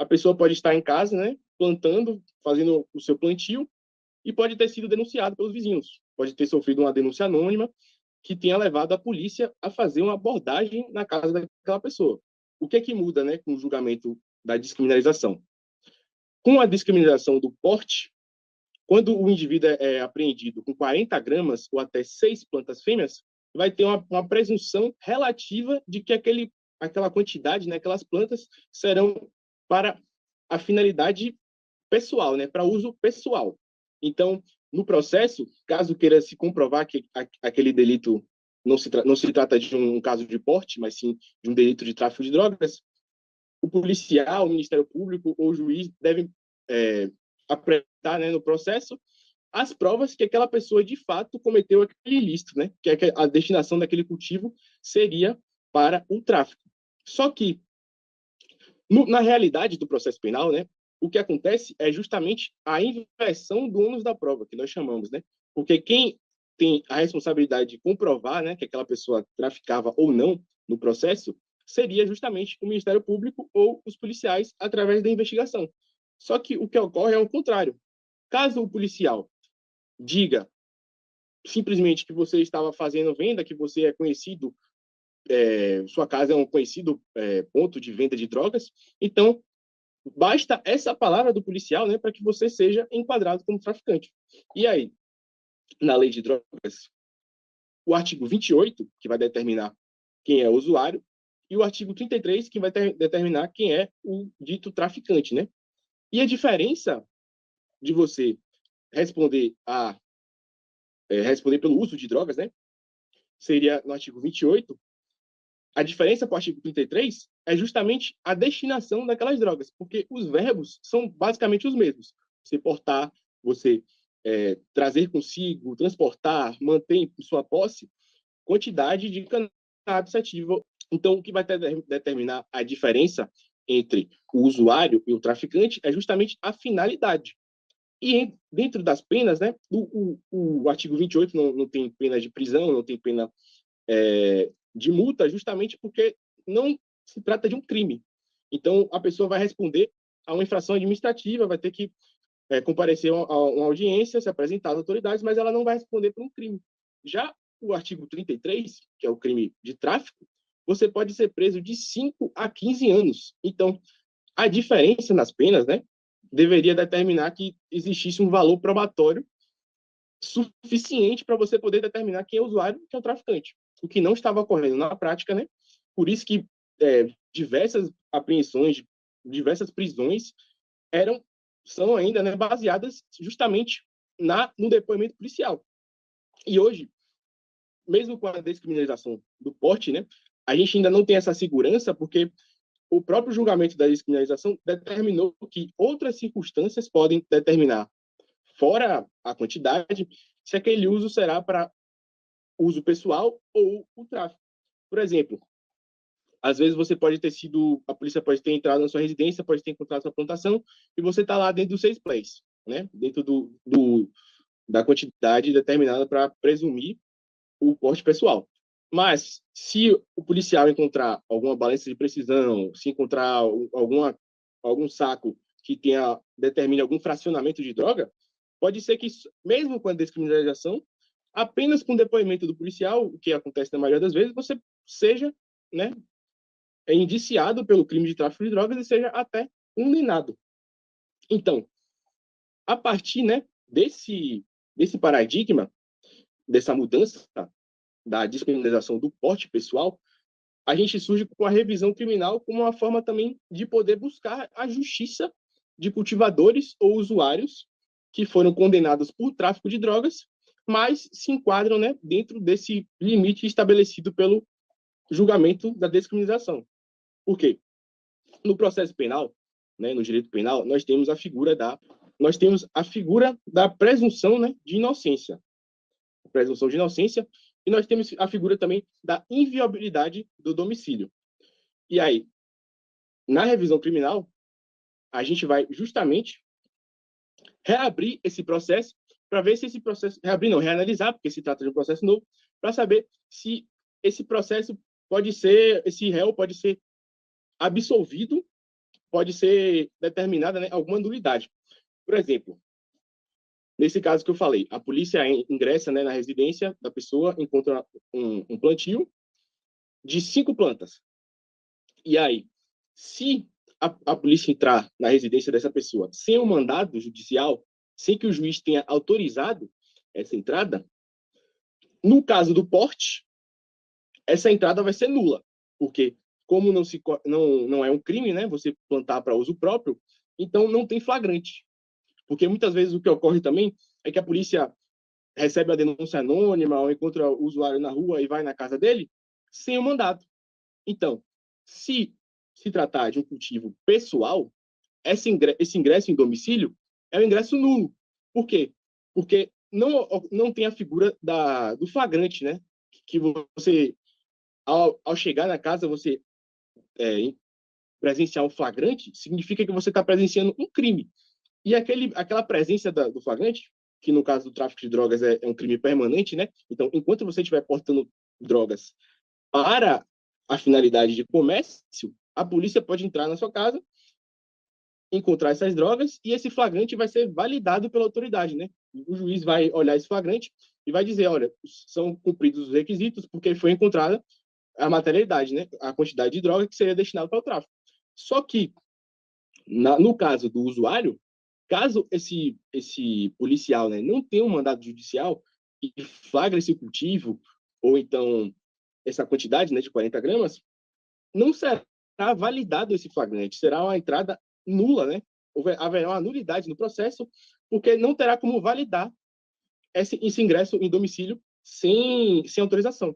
A pessoa pode estar em casa, né, plantando, fazendo o seu plantio, e pode ter sido denunciado pelos vizinhos. Pode ter sofrido uma denúncia anônima que tenha levado a polícia a fazer uma abordagem na casa daquela pessoa. O que é que muda, né, com o julgamento da descriminalização? Com a descriminalização do porte, quando o indivíduo é apreendido com 40 gramas ou até 6 plantas fêmeas, vai ter uma presunção relativa de que aquela quantidade, né, aquelas plantas serão para a finalidade pessoal, né, para uso pessoal. Então, no processo, caso queira se comprovar que aquele delito não se trata de um caso de porte, mas sim de um delito de tráfico de drogas, o policial, o Ministério Público ou o juiz devem apresentar, né, no processo as provas que aquela pessoa de fato cometeu aquele ilícito, né, que a destinação daquele cultivo seria para o tráfico. Só que, na realidade do processo penal, né, o que acontece é justamente a inversão do ônus da prova, que nós chamamos, né? Porque quem tem a responsabilidade de comprovar, né, que aquela pessoa traficava ou não no processo, seria justamente o Ministério Público ou os policiais através da investigação. Só que o que ocorre é o contrário. Caso o policial diga simplesmente que você estava fazendo venda, que você é conhecido, sua casa é um conhecido ponto de venda de drogas, então basta essa palavra do policial, né, para que você seja enquadrado como traficante. E aí, na lei de drogas, o artigo 28, que vai determinar quem é o usuário, e o artigo 33, que vai determinar quem é o dito traficante, né? E a diferença de você responder responder pelo uso de drogas, né, seria no artigo 28. A diferença para o artigo 33 é justamente a destinação daquelas drogas, porque os verbos são basicamente os mesmos. Você portar, você trazer consigo, transportar, manter em sua posse quantidade de cannabis ativo. Então, o que vai determinar a diferença entre o usuário e o traficante é justamente a finalidade. E dentro das penas, né, o artigo 28 não tem pena de prisão, não tem pena de multa, justamente porque não se trata de um crime. Então, a pessoa vai responder a uma infração administrativa, vai ter que comparecer a uma audiência, se apresentar às autoridades, mas ela não vai responder por um crime. Já o artigo 33, que é o crime de tráfico, você pode ser preso de 5 a 15 anos. Então, a diferença nas penas, né, deveria determinar que existisse um valor probatório suficiente para você poder determinar quem é o usuário e quem é o traficante, o que não estava ocorrendo na prática, né? Por isso que diversas apreensões, diversas prisões são ainda, né, baseadas justamente no depoimento policial. E hoje, mesmo com a descriminalização do porte, né, a gente ainda não tem essa segurança, porque o próprio julgamento da descriminalização determinou que outras circunstâncias podem determinar, fora a quantidade, se aquele uso será para uso pessoal ou o tráfico. Por exemplo, às vezes a polícia pode ter entrado na sua residência, pode ter encontrado sua plantação, e você está lá dentro dos 6 plays, né? Dentro da quantidade determinada para presumir o porte pessoal. Mas, se o policial encontrar alguma balança de precisão, se encontrar algum saco que determine algum fracionamento de droga, pode ser que, mesmo com a descriminalização, apenas com o depoimento do policial, o que acontece na maioria das vezes, você seja, né, indiciado pelo crime de tráfico de drogas e seja até condenado. Então, a partir, né, desse paradigma, dessa mudança da descriminalização do porte pessoal, a gente surge com a revisão criminal como uma forma também de poder buscar a justiça de cultivadores ou usuários que foram condenados por tráfico de drogas, mas se enquadram, né, dentro desse limite estabelecido pelo julgamento da descriminalização. Por quê? No processo penal, né, no direito penal, nós temos a figura da presunção, né, de inocência. A presunção de inocência, e nós temos a figura também da inviolabilidade do domicílio. E aí, na revisão criminal, a gente vai justamente reabrir esse processo para ver se esse processo... Reabrir não, reanalisar, porque se trata de um processo novo, para saber se esse réu pode ser absolvido pode ser determinada, né, alguma nulidade. Por exemplo, nesse caso que eu falei, a polícia ingressa, né, na residência da pessoa, encontra um plantio de 5 plantas. E aí, se a polícia entrar na residência dessa pessoa sem um mandado judicial, sem que o juiz tenha autorizado essa entrada, no caso do porte, essa entrada vai ser nula, porque como não é um crime, né, você plantar para uso próprio, então não tem flagrante. Porque muitas vezes o que ocorre também é que a polícia recebe a denúncia anônima ou encontra o usuário na rua e vai na casa dele sem o mandado. Então, se tratar de um cultivo pessoal, esse ingresso em domicílio é um ingresso nulo. Por quê? Porque não tem a figura do flagrante, né? Que você, ao chegar na casa, você presenciar um flagrante, significa que você está presenciando um crime. E aquela presença do flagrante, que no caso do tráfico de drogas é um crime permanente, né? Então, enquanto você estiver portando drogas para a finalidade de comércio, a polícia pode entrar na sua casa, encontrar essas drogas e esse flagrante vai ser validado pela autoridade, né? O juiz vai olhar esse flagrante e vai dizer, olha, são cumpridos os requisitos porque foi encontrada a materialidade, né? A quantidade de droga que seria destinada para o tráfico. Só que, no caso do usuário, caso esse policial, né, não tenha um mandado judicial e flagra esse cultivo, ou então essa quantidade, né, de 40 gramas, não será validado esse flagrante, será uma entrada nula, né? Haverá uma nulidade no processo, porque não terá como validar esse ingresso em domicílio sem autorização.